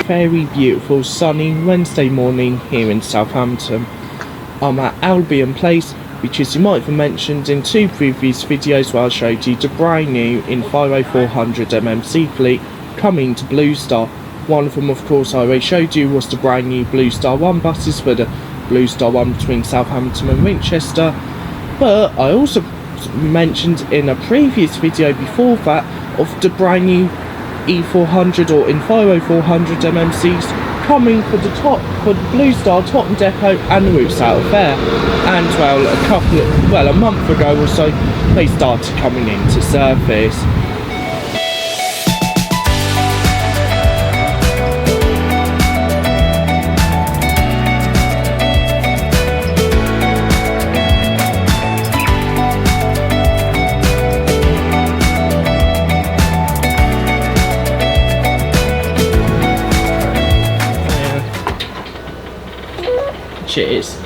very beautiful sunny Wednesday morning here in Southampton. I'm at Albion Place, which, as you might have mentioned in two previous videos where I showed you the brand new Enviro 400mm C fleet coming to Bluestar. One of them, of course, I already showed you was the brand new Bluestar 1 buses for the Bluestar 1 between Southampton and Winchester. But I also mentioned in a previous video before that of the brand new E400 or Enviro 400mm Cs coming for the Bluestar Totton depot and the routes out of there. And well, a month ago or so, they started coming into service. Cheers.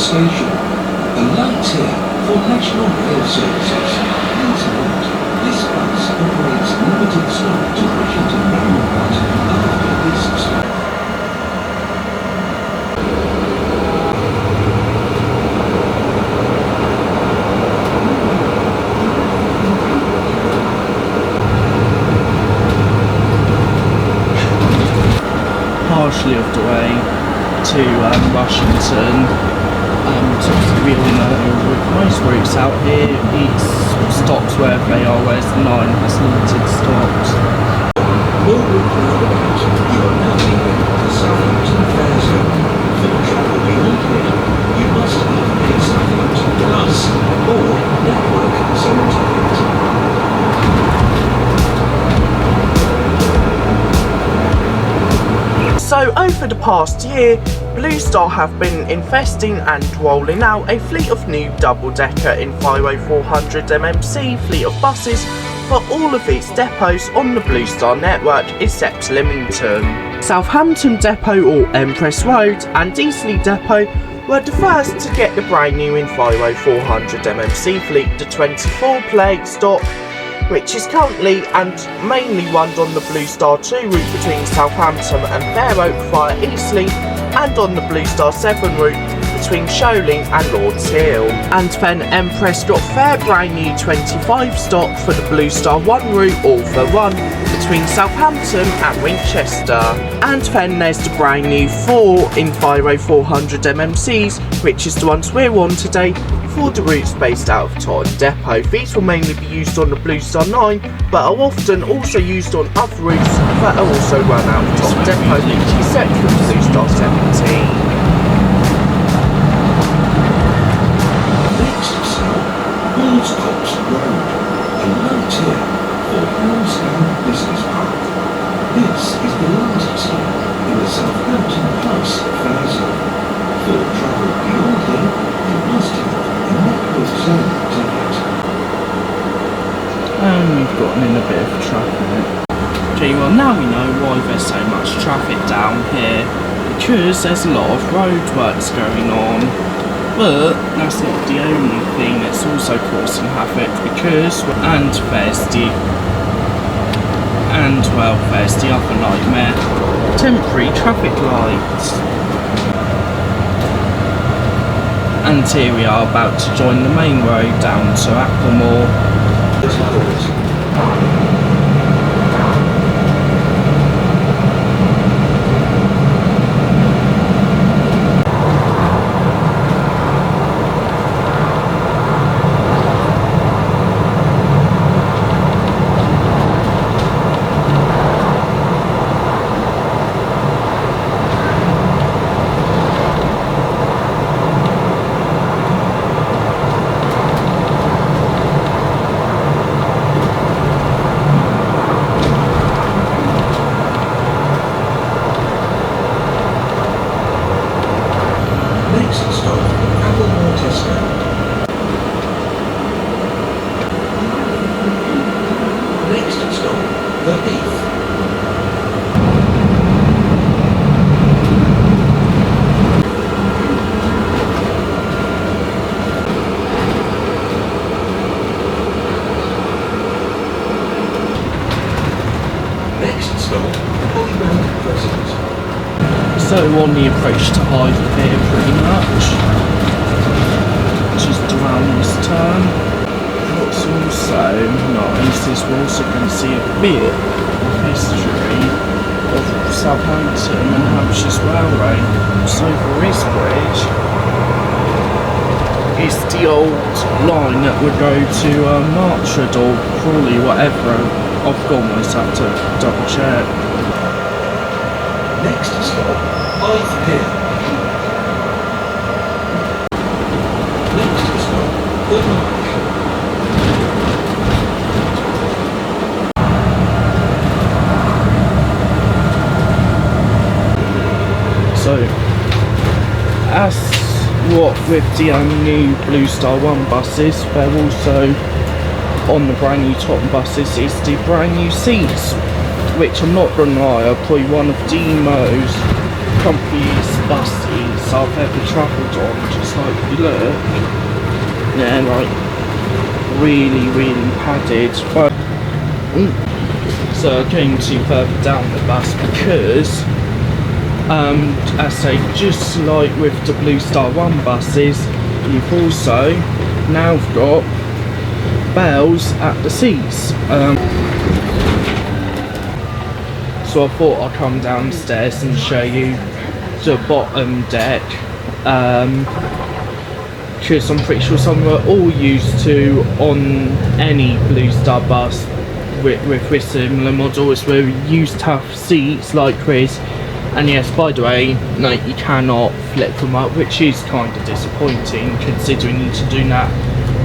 Station. The light here for National Rail Services. Please note, this bus operates limited stop to Washington roundabout after this stop. Partially of the way to Washington. So we all know with most routes out here, each stops wherever they are, whereas the line has limited stops. All route roundabout, you are now leaving the Southampton Fair Zone. For travel beyond here, you must have a Southampton Plus or Network Zone ticket. So over the past year, Bluestar have been investing and rolling out a fleet of new double-decker Enviro 400mm C fleet of buses for all of its depots on the Bluestar network except Lymington. Southampton Depot or Empress Road and Baddesley Depot were the first to get the brand new Enviro 400mm C fleet, the 24 plate stock, which is currently and mainly run on the Bluestar 2 route between Southampton and Fair Oak via Eastleigh, and on the Bluestar 7 route between Sholing and Lords Hill. And then Empress got their brand new 25 stock for the Bluestar 1 route all for one between Southampton and Winchester. And then there's the brand new 4 Enviro 400mm Cs, which is the ones we're on today, for the routes based out of Totton Depot. These will mainly be used on the Bluestar 9, but are often also used on other routes that are also run out of Totton Depot, except for the Bluestar 17. Next stop, Bluestar Road, a light here for Bluestar Business Park. This is the last stop in the Southampton Plus Fair Zone. For travel beyond here, you must have a Network Zone ticket. And we've gotten in a bit of traffic. Okay, well now we know why there's so much traffic down here, because there's a lot of roadworks going on. But that's not the only thing that's also causing havoc, because there's the other nightmare, temporary traffic lights. And here we are about to join the main road down to Calmore. the Hythe. Next stop, Holyrood Crescent. So on the approach to Hythe here pretty much. Just around this turn. What's also nice is we're also going to see a bit of history of Southampton and Hampshire's Railway. So for this bridge, it's the old line that would go to Marchard or Fawley, whatever. I've almost had to double check. Next stop, Hythe Pier. Next stop, the Mark. So, as what with the new Bluestar 1 buses, they're also on the brand new Totton buses is the brand new seats, which I'm not gonna lie, are probably one of the most comfiest buses I've ever travelled on. Just like you look, they're like really padded. But so going to further down the bus because as I say, just like with the Bluestar 1 buses, you've also now got bells at the seats. So I thought I'd come downstairs and show you the bottom deck, because I'm pretty sure some are all used to on any Bluestar bus with this similar model, is where you used to have seats like this. And yes, by the way, no, you cannot flip them up, which is kind of disappointing considering you need to do that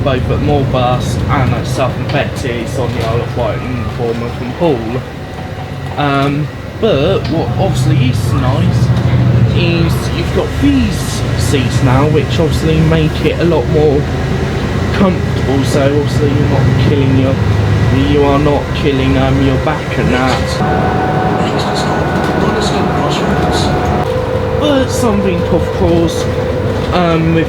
both at Morbus and at Southampton on the Isle of Wight in Bournemouth and Poole. But what obviously is nice is you've got these seats now, which obviously make it a lot more comfortable. So obviously you are not killing your back and that. But something, of course, with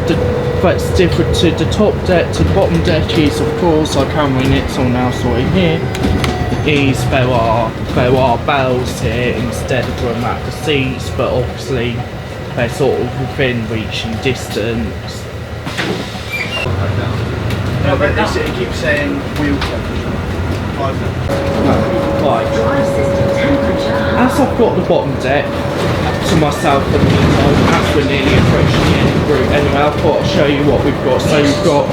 that's different to the top deck to the bottom deck is, of course, I can ring it all now sorted here, is there are bells here instead of them at the seats, but obviously they're sort of within reaching distance. No, but that's it, it keeps saying wheel temperature. 5 minutes. Right. As I've got the bottom deck to myself in the meantime, as we're nearly approaching the end of the route anyway, I thought I'd show you what we've got. So we've got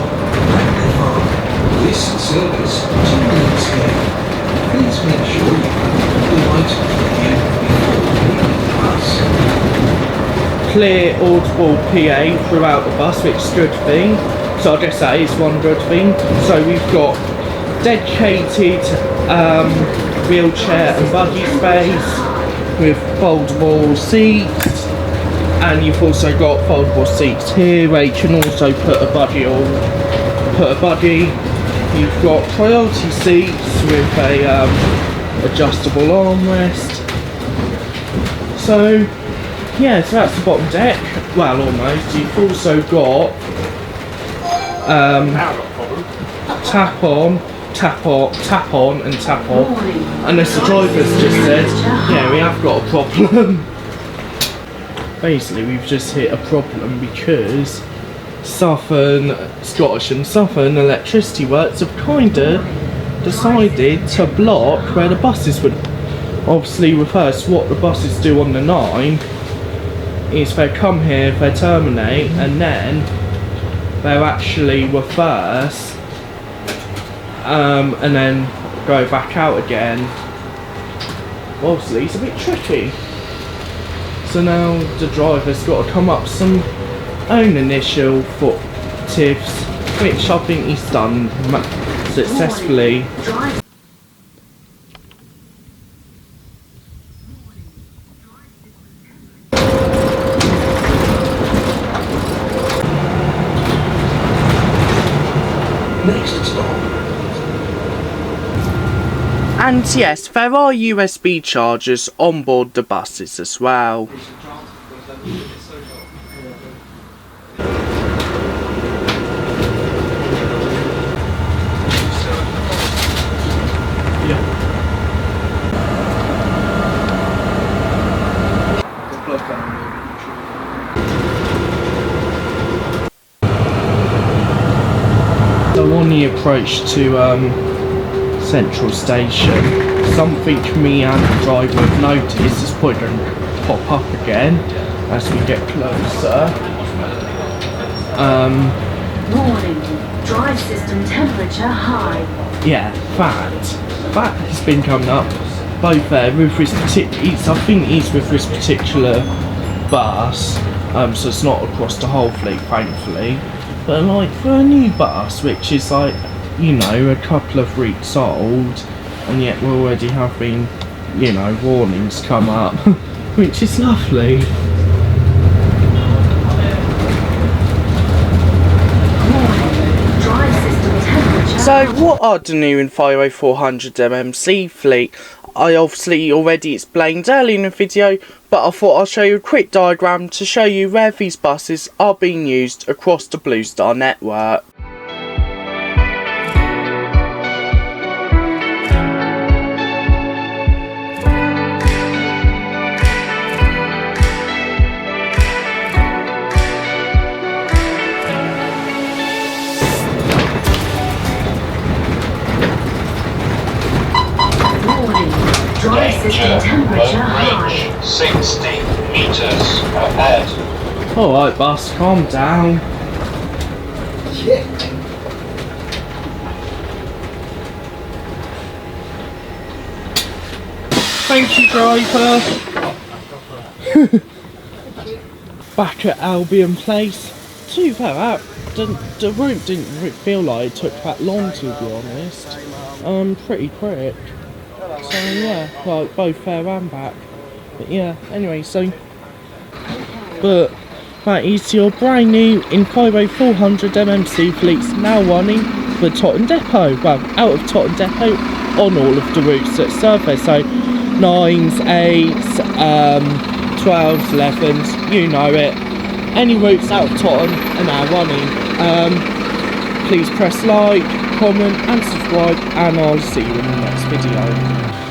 this service 2 minutes ahead. Please make sure you have the light on you before leaving the bus. clear audible PA throughout the bus, which is a good thing. So I guess that is one good thing. So we've got dedicated wheelchair and buggy space with foldable seats, and you've also got foldable seats here where you can also put a buggy. You've got priority seats with a adjustable armrest. So yeah, so that's the bottom deck. Well, almost. You've also got tap on, and tap off. Unless the driver's just said, yeah, we have got a problem. Basically, we've just hit a problem because Scottish and Southern Electricity Works have kinda decided to block where the buses would obviously reverse. What the buses do on the 9 is they come here, they terminate, and then they'll actually reverse and then go back out again. Obviously it's a bit tricky, so now the driver's got to come up with some own initial tips, which I think he's done successfully. Next stop, And yes, there are USB chargers on board the buses as well. So on the approach to Central Station, something me and the driver have noticed is probably going to pop up again as we get closer. Warning, drive system temperature high. Yeah, that has been coming up both there with this I think it's with this particular bus, so it's not across the whole fleet, thankfully. But like for a new bus, which is like, you know, a couple of weeks old, and yet we already have been, you know, warnings come up, which is lovely. So what are the new Enviro 400 MMC fleet? I obviously already explained earlier in the video, but I thought I'll show you a quick diagram to show you where these buses are being used across the Bluestar network. Drive system temperature high. 60 meters ahead. Alright bus, calm down. Yeah. Thank you, driver. Back at Albion Place. Too bad the route didn't feel like it took that long, to be honest. Pretty quick. So yeah, like both there and back. But yeah, anyway, so but that is your brand new Enviro 400 MMC fleets now running for Totton Depot. Well, out of Totton Depot on all of the routes that serve there. So 9s, 8s, 12s, 11s, you know it. Any routes out of Totton are now running. Please press like, comment and subscribe, and I'll see you in the next video.